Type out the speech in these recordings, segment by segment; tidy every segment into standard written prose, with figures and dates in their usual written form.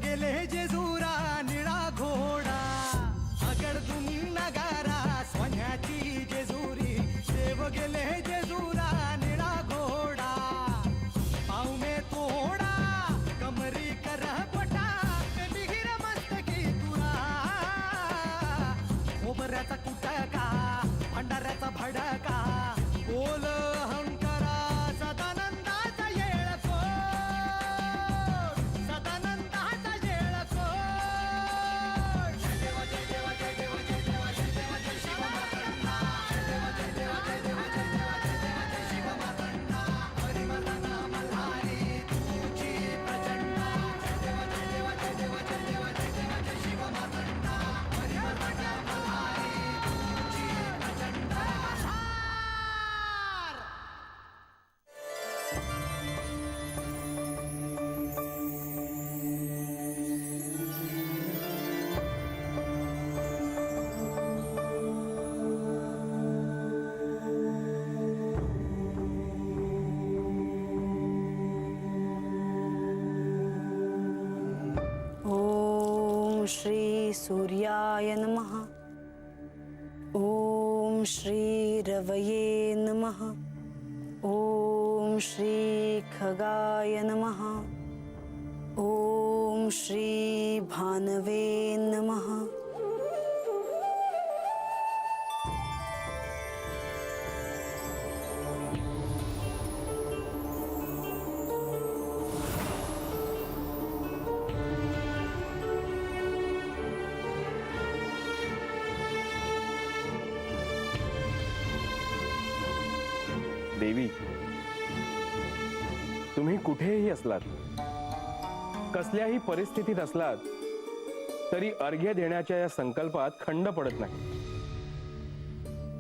गेले जेजुरा निळा घोडा अगडदुम नगारा सोन्याची जेजुरी देव गेले जेजुरा निळा घोडा पावमे तोडा कमरी कर पटा बिहिर मस्तकी तुरा खोबऱ्याचा कुटका भंडाऱ्याचा भडका बोल अहंकारा सदानंदाचा येळको सदानंदाचा येळको जय देवा जय देवा जय देवा जय देवा जय देवा जय शिव मातंडा जय देवा जय देवा जय देवा जय देवा जय देवा जय शिव मातंडा हरिमर्दना मल्हारी तुझी प्रचंडा जय देवा जय देवा जय देवा जय देवा जय देवा जय शिव मातंडा हरिमर्दना मल्हारी तुझी प्रचंडा ओम श्री सूर्याय नमः। ओम श्री रवये नमः। ओम श्री खगाय नमः। ओम श्री भानवे नमः। देवी, तुम्ही कुठेही असलात, कसल्याही परिस्थितीत असलात तरी अर्घ्य देण्याच्या या संकल्पात खंड पडत नाही।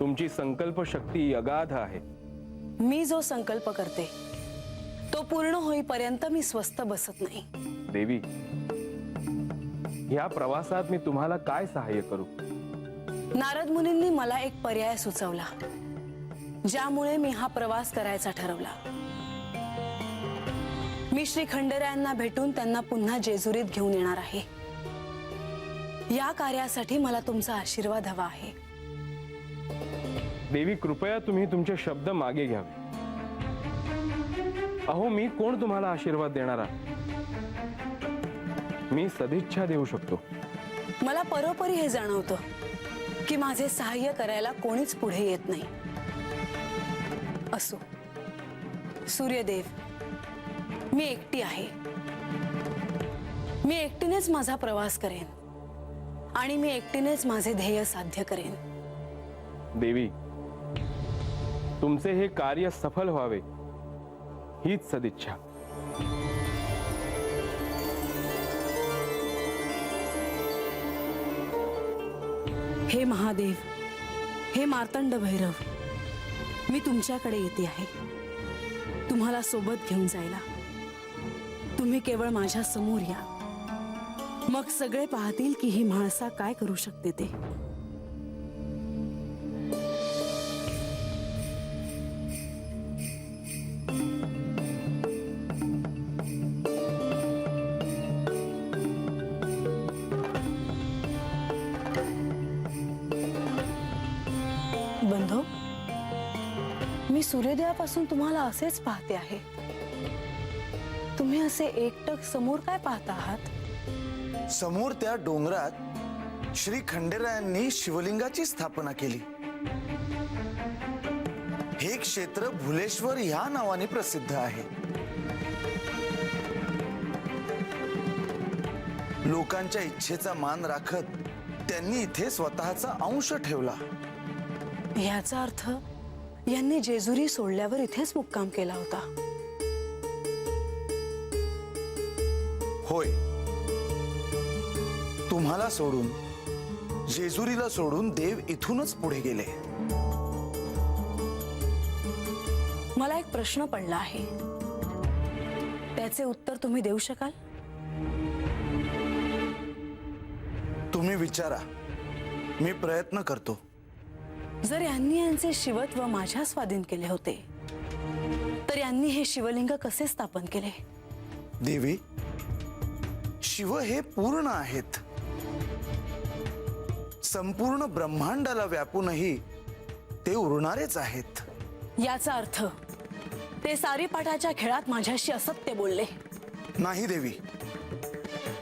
तुमची संकल्प शक्ती अगाध आहे। मी जो संकल्प करते तो पूर्ण होईपर्यंत मी स्वस्थ बसत नाही। देवी, या प्रवासात मी तुम्हाला काय सहाय्य करू? नारद मुनींनी मला एक पर्याय सुचवला, ज्यामुळे मी हा प्रवास करायचा ठरवला। मी श्री खंडेरायांना भेटून त्यांना पुन्हा जेजुरीत घेऊन येणार आहे। या कार्यासाठी मला तुमचा आशीर्वाद हवा आहे। देवी, कृपया तुम्ही तुमचे शब्द मागे घ्यावे। अहो, मी कोण तुम्हाला आशीर्वाद देणारा? मी सदिच्छा देऊ शकतो। मला परोपरी हे जाणवतं की माझे सहाय्य करायला कोणीच पुढे येत नाही। असो सूर्यदेव, मी एकटी आहे। मी एकटीनेच माझा प्रवास करेन आणि मी एकटीनेच माझे ध्येय साध्य करेन। देवी, तुमचे हे कार्य सफल व्हावे हीच सदिच्छा। हे महादेव, हे मार्तंड भैरव, मी तुमच्याकडे येते आहे तुम्हाला सोबत घेऊन जायला। तुम्ही केवळ माझ्या समोर या, मग सगळे पाहतील की ही म्हाळसा काय करू शकते ते। बंधू, मी सूर्योदयापासून तुम्हाला असेच पाहते आहे। तुम्ही असे एकटक समोर काय पाहता आहात? समोर त्या डोंगरात श्री खंडेरायांनी शिवलिंगाची स्थापना केली। हे क्षेत्र भुलेश्वर या नावाने प्रसिद्ध आहे। लोकांच्या इच्छेचा मान राखत त्यांनी इथे स्वतःचा अंश ठेवला। याचा अर्थ यांनी जेजुरी सोडल्यावर इथेच मुक्काम केला होता। होय, तुम्हाला सोडून, जेजुरीला सोडून देव इथूनच पुढे गेले। मला एक प्रश्न पडला आहे, त्याचे उत्तर तुम्ही देऊ शकाल? तुम्ही विचारा, मी प्रयत्न करतो। जर यांनी यांचे शिवत्व माझ्या स्वाधीन केले होते तर यांनी हे शिवलिंग कसे स्थापन केले? देवी, शिव हे पूर्ण आहेत. संपूर्ण ब्रह्मांडाला व्यापूनही ते उरणारेच आहेत. याचा अर्थ ते सारीपाठाच्या खेळात माझ्याशी असत्य बोलले. नाही देवी,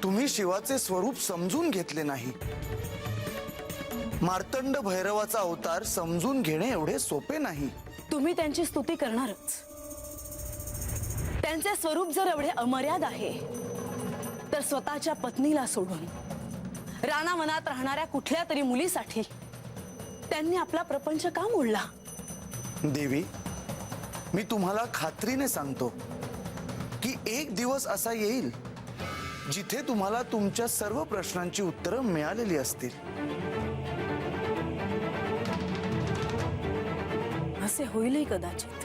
तुम्ही शिवाचे स्वरूप समजून घेतले नाही. मार्तंड भैरवाचा अवतार समजून घेणे एवढे सोपे नाही. तुम्ही त्यांची स्तुती करणारच. त्यांचे स्वरूप जर एवढे अमर्याद आहे तर स्वतःच्या पत्नीला सोडून रानावनात राहणाऱ्या कुठल्या तरी मुलीसाठी त्यांनी आपला प्रपंच का मोडला? देवी, मी तुम्हाला खात्रीने सांगतो की एक दिवस असा येईल जिथे तुम्हाला तुमच्या सर्व प्रश्नांची उत्तरं मिळालेली असतील. असे होईलही कदाचित,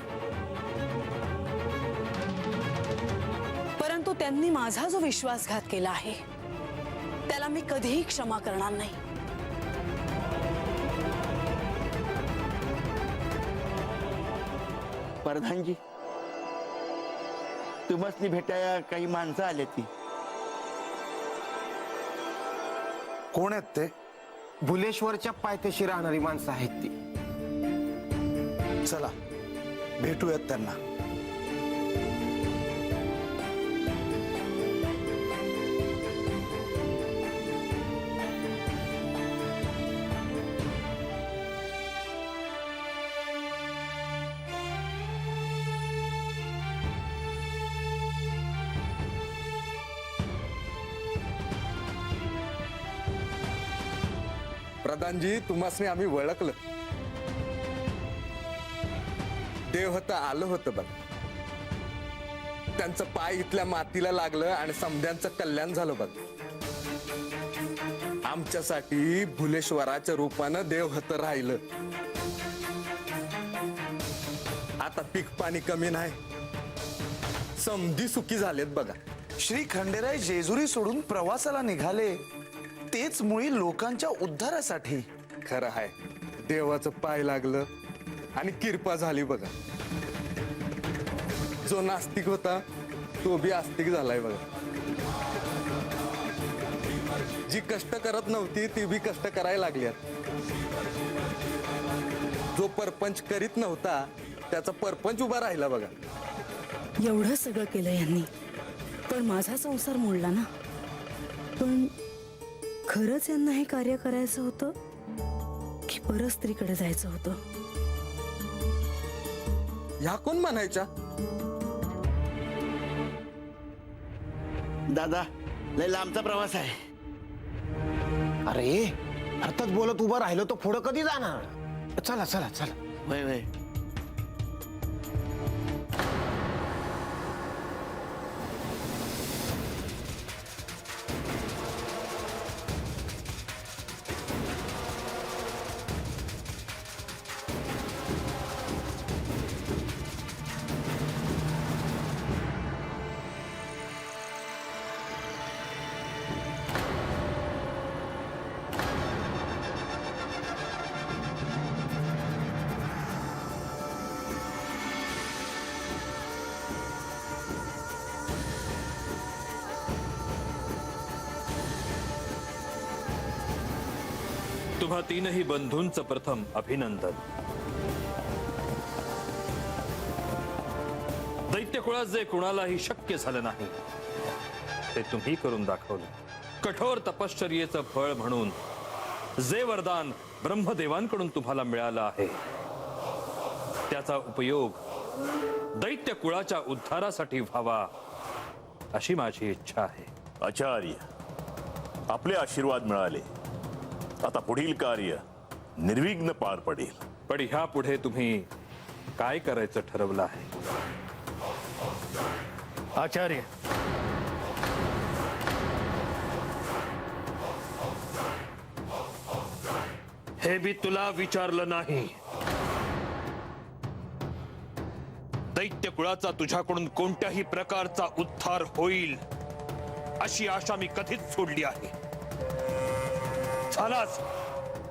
परंतु त्यांनी माझा जो विश्वासघात केला आहे त्याला मी कधीही क्षमा करणार नाही. प्रधानजी, तुम्हाला भेटाया काही माणसं आले ती. कोण आहेत ते? भुलेश्वरच्या पायथ्याशी राहणारी माणसं आहेत ती. चला भेटूयात त्यांना. प्रधानजी, तुम्हाला आम्ही ओळखलं. देव होतं, आलं होतं बघ. त्यांचं पाय इथल्या मातीला लागलं आणि समध्यांचं कल्याण झालं बघ. आमच्यासाठी भुलेश्वराच्या रूपानं देव होतं राहिलं. आता पीक पाणी कमी नाही, समधी सुखी झालेत बघा. श्री खंडेराय जेजुरी सोडून प्रवासाला निघाले तेच मुळी लोकांच्या उद्धारासाठी. खरं आहे, देवाचं पाय लागलं आणि किरपा झाली बघा. जो नास्तिक होता तो बी आस्तिक झालाय बघा. जी कष्ट करत नव्हती ती बी कष्ट करायला लागल्यात. जो परपंच करीत नव्हता त्याचा परपंच उभा राहिला बघा. एवढं सगळं केलं यांनी, पण माझा संसार मोडला ना. पण खरंच यांना हे कार्य करायचं होतं की परस्त्रीकडे जायचं होतं? ह्या कोण म्हणायच्या? दादा, लय लांबचा प्रवास आहे. अरे अर्थात बोलत उभं राहिलं तर पुढं कधी जाणार? चला चला चला. वय वय. तुम्हा तीनही बंधूंचं प्रथम अभिनंदन. दैत्यकुळात जे कुणालाही शक्य झालं नाही ते तुम्ही करून दाखवलं. कठोर तपश्चर्येचं फळ म्हणून जे वरदान ब्रह्मदेवांकडून तुम्हाला मिळालं आहे त्याचा उपयोग दैत्यकुळाच्या उद्धारासाठी व्हावा अशी माझी इच्छा आहे. आचार्य, आपले आशीर्वाद मिळाले. आता पुढील कार्य निर्विघ्न पार पडेल. पण ह्या पुढे तुम्ही काय करायचं ठरवलं आहे? आचार्य, हे मी तुला विचारलं नाही. दैत्य कुळाचा तुझ्याकडून कोणत्याही प्रकारचा उद्धार होईल अशी आशा मी कधीच सोडली आहे. झालाच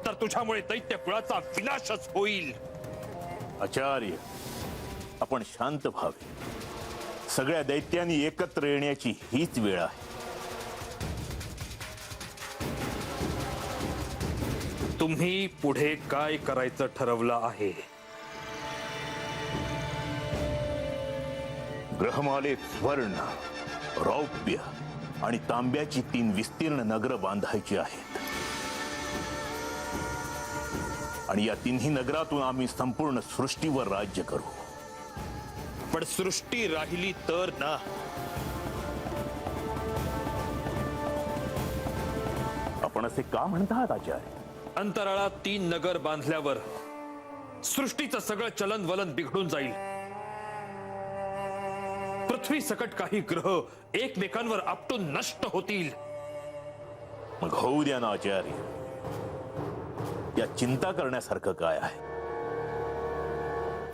तर तुझ्यामुळे दैत्य कुळाचा विनाशच होईल. आचार्य, आपण शांत व्हावे. सगळ्या दैत्यांनी एकत्र येण्याची हीच वेळ आहे. तुम्ही पुढे काय करायचं ठरवलं आहे? ग्रहमालेत स्वर्ण, रौप्य आणि तांब्याची 3 विस्तीर्ण नगरं बांधायची आहेत. आणि या 3ही नगरातून आम्ही संपूर्ण सृष्टीवर राज्य करू. पण सृष्टी राहिली तर ना? आपण असे का म्हणतात आचार्य? अंतराळात 3 नगर बांधल्यावर सृष्टीचं सगळं चलन वलन बिघडून जाईल. पृथ्वी सकट काही ग्रह एकमेकांवर आपटून नष्ट होतील. मग होऊ द्या ना आचार्य. या चिंता करण्यासारखं काय आहे?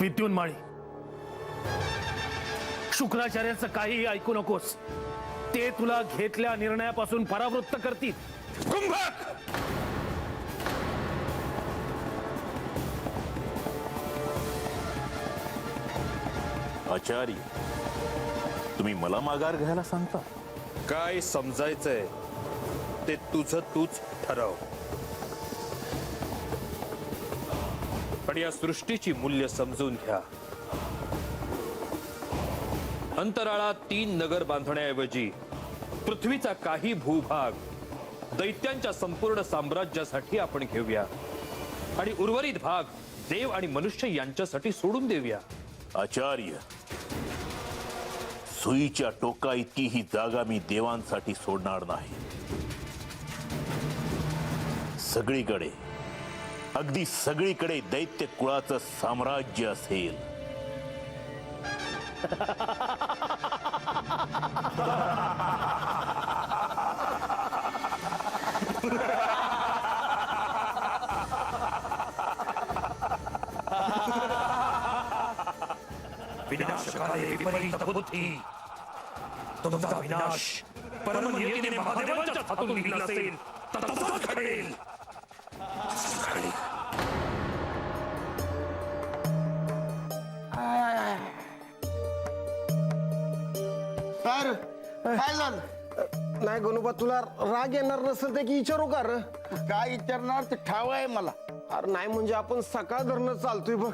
विद्युन्माळी, शुक्राचार्यांचं काहीही ऐकू नकोस. ते तुला घेतल्या निर्णयापासून परावृत्त करतील. कुंभक! आचार्य, तुम्ही मला माघार घ्यायला सांगता? काय समजायचंय ते तुझं तूच ठरव. पण या सृष्टीची मूल्य समजून घ्या. अंतराळात 3 नगर बांधण्याऐवजी पृथ्वीचा काही भूभाग दैत्यांच्या संपूर्ण साम्राज्यासाठी आपण घेऊया आणि उर्वरित भाग देव आणि मनुष्य यांच्यासाठी सोडून देऊया. आचार्य, सुईच्या टोका इतकी ही जागा मी देवांसाठी सोडणार नाही. सगळीकडे, अगदी सगळीकडे दैत्य कुळाचं साम्राज्य असेल. विनाशकाले विपरीत बुद्धी. तुमचा विनाश परमनियतीने महादेवांच्या हातून निघाला असेल तर तसंच घडेल. काय झालं? नाही गणोबा, तुला राग येणार नसेल ते की विचारू का र? काय विचारणार ते ठाव आहे मला. अरे नाही म्हणजे आपण सकाळ धरणं चालतोय बघ.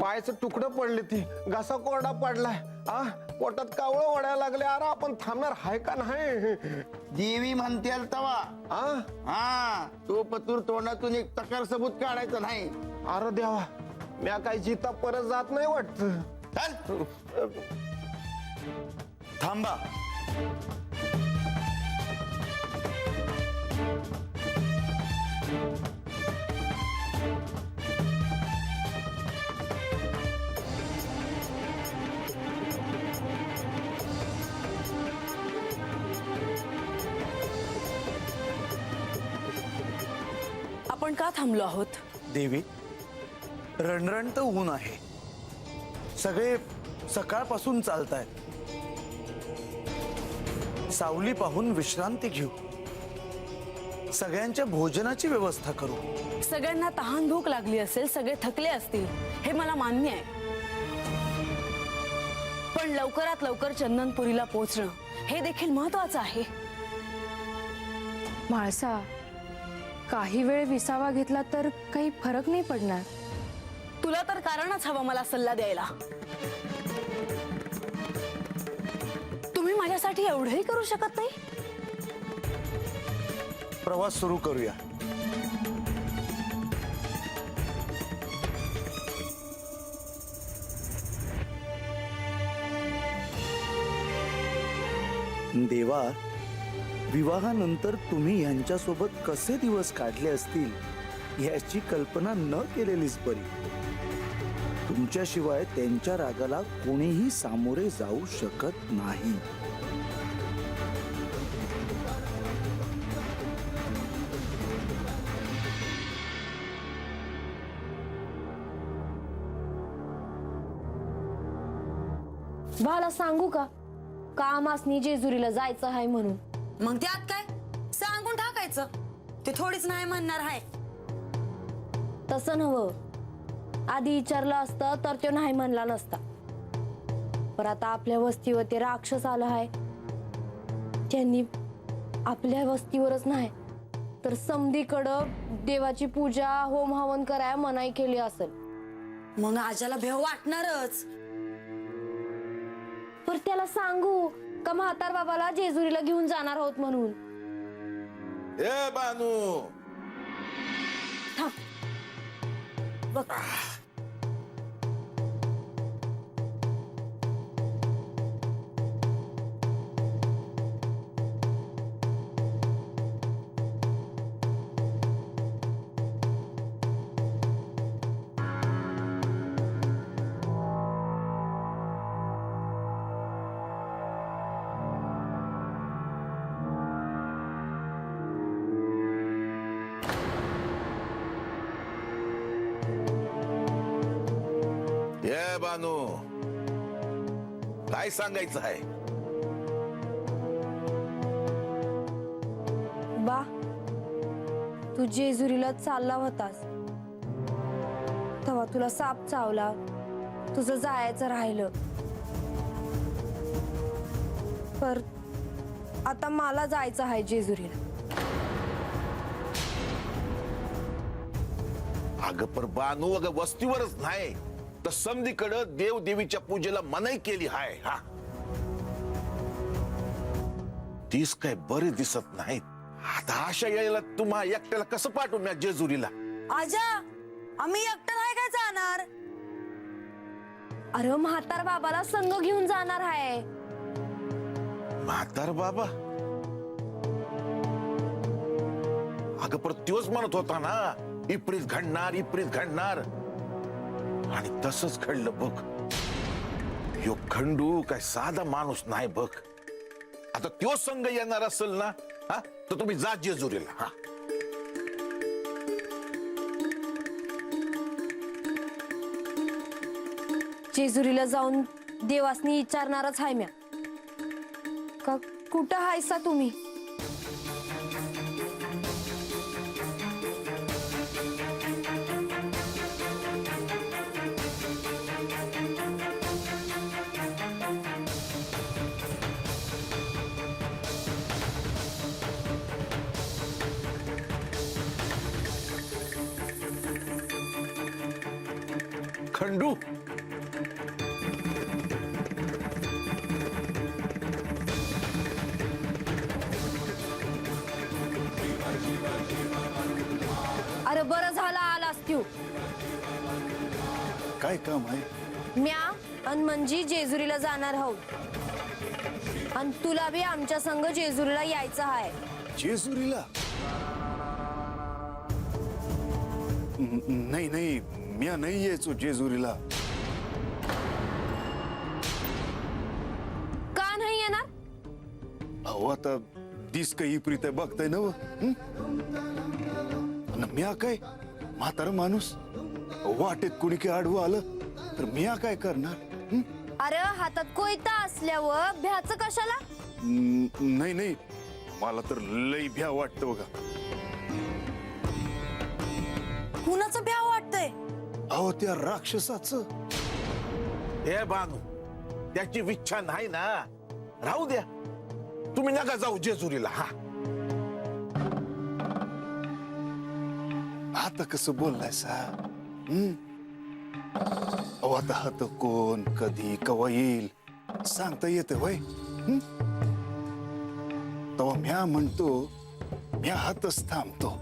पायाचं तुकडं पडले, ती घसा कोरडा पडलाय. पोटात कावळं ओढायला लागले. अरे आपण थांबणार आहे का नाही? देवी म्हणते तवा. हा, तो पतूर तोंडातून एक तकार सबूत काढायचं नाही. अरे देवा, म्या काय जिता परत जात नाही वाटत. चल थांबा. आपण का थांबलो आहोत? देवी, रणरणत ऊन आहे. सगळे सकाळपासून चालतायत. सावली पाहून विश्रांती घेऊ. सगळ्यांच्या भोजनाची व्यवस्था करू. सगळ्यांना तहान भूक लागली असेल, सगळे थकले असतील, हे मला मान्य आहे. पण लवकरात लवकर चंदनपुरीला पोहोचणं हे देखील महत्वाचं आहे. म्हाळसा, काही वेळ विसावा घेतला तर काही फरक नाही पडणार. तुला तर कारणच हवं मला सल्ला द्यायला. तुम्ही माझ्यासाठी एवढंही करू शकत नाही? प्रवास सुरू करूया. देवा, विवाहानंतर तुम्ही यांच्यासोबत कसे दिवस काढले असतील याची कल्पना न केलेलीच बरी. तुमच्याशिवाय त्यांच्या रागाला कोणीही सामोरे जाऊ शकत नाही. भाला सांगू का, कामासनी जेजुरीला जायचं आहे म्हणून. मग त्यात काय, सांगून टाकायचं. ते थोडीच नाही म्हणणार आहे. तसं नव्ह, आधी विचारलं असतं तर तो नाही म्हणला नसता. पर आता आपल्या वस्तीवर ते राक्षस आलं आहे. त्यांनी आपल्या वस्तीवरच नाही तर समधीकडं देवाची पूजा होम हवन करायला मनाई केली असेल. मग आजाला भेव वाटणारच. पर त्याला सांगू का म्हातार बाबाला जेजुरीला घेऊन जाणार आहोत म्हणून. ए बानू, बघ ए बानू, काय सांगायचं आहे? बा तू जेजुरीला चालला होतास तेव्हा तुला साप चावला, तुझं जायचं राहिलं. पर आता मला जायचं आहे जेजुरीला. अगं पर बानू, अगं वस्तीवरच नाही तर समधीकडं देव देवीच्या पूजेला मनाई केली हाय. हा, तीच काय बरे दिसत नाहीत. आता अशा यायला तुम्हा एकट्याला कसं पाठवू मी जेजुरीला? आजा, आम्ही एकटं नाही काय जाणार. अरे म्हातार बाबाला संग घेऊन जाणार आहे. म्हातार बाबा? अगं पर त्योच म्हणत होता ना, इप्रीत घडणार, इप्रीत घडणार, आणि तसंच घडलं बघ. ह्यो खंडू काय साधा माणूस नाही बघ. आता त्यो संघ येणार असेल ना, हा, तर तुम्ही जा जेजुरीला. हा, जेजुरीला जाऊन देवासनी विचारणारच आहे म्या का कुठं हायसा तुम्ही. खंडू, अरे बरं झालं आलास तू. काय काम आहे? म्या अन म्हणजे जेजुरीला जाणार आहोत, आणि तुला बी आमच्या संग जेजुरीला यायचं आहे. जेजुरीला? नाही नाही, मी नाही यायचो जेजुरीला. का नाही येणार? अहो आता दिस काही प्रीत बघताय ना. म्या काय म्हातारा माणूस, वाटेत कुणी काय आडवं आलं तर म्या काय करणार? अरे हातात कोयता असल्यावर भ्याचं कशाला? नाही नाही, मला तर लई भ्या वाटतं बघा. कुणाचं भ्याव वाटतंय? अहो त्या राक्षसाचं. हे बानू, त्याची इच्छा नाही ना, राहू द्या. तुम्ही नका जाऊ जेजुरीला. हा, आता कसं बोललाय सा? अहो आता हात कोण कधी कवा येईल सांगता येतं वय. तेव्हा म्या म्हणतो, म्या हातच थांबतो.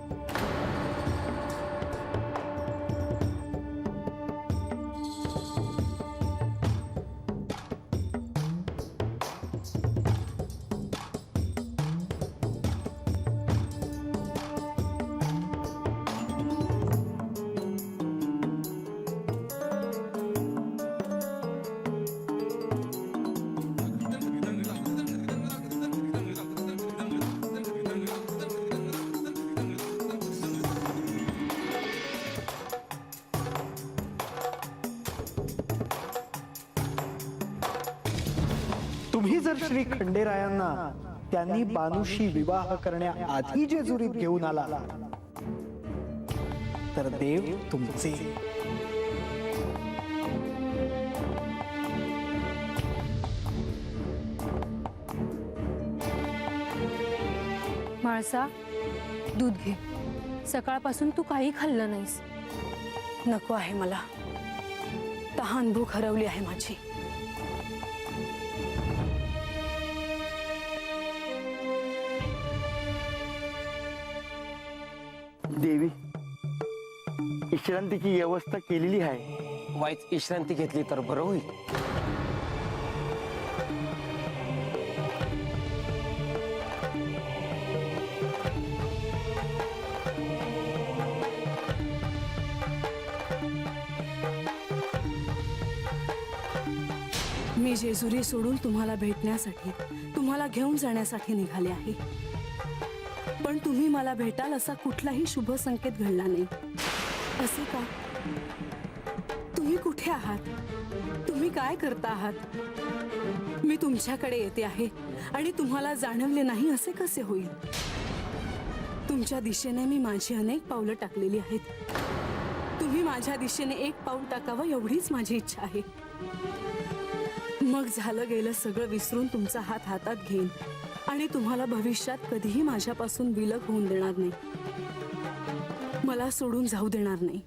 तुम्ही जर श्री खंडेरायांना त्यांनी बानूशी विवाह करण्याआधी जेजुरीत घेऊन आला तर देव तुमचे. म्हाळसा, दूध घे. सकाळपासून तू काही खाल्लं नाहीस. नको आहे मला. तहान भूक हरवली आहे माझी. देवी, विश्रांतीची व्यवस्था केलेली आहे. वाईच विश्रांती घेतली तर बरं होईल. मी जेजुरी सोडून तुम्हाला भेटण्यासाठी, तुम्हाला घेऊन जाण्यासाठी निघाले आहे. पण तुम्ही मला भेटाल असा कुठलाही शुभ संकेत घडला नाही. असे का? तुम्ही कुठे आहात? तुम्ही काय करता आहात? मी तुमच्याकडे येते आहे आणि तुम्हाला जाणवले नाही असे कसे होईल? तुमच्या दिशेने मी माझी अनेक पावलं टाकलेली आहेत. तुम्ही माझ्या दिशेने एक पाऊल टाकावं एवढीच माझी इच्छा आहे. मग झालं गेलं सगळं विसरून तुमचा हात हातात घेईन आणि तुम्हाला भविष्यात कधीही माझ्यापासून विलग होऊन देणार नाही. मला सोडून जाऊ देणार नाही.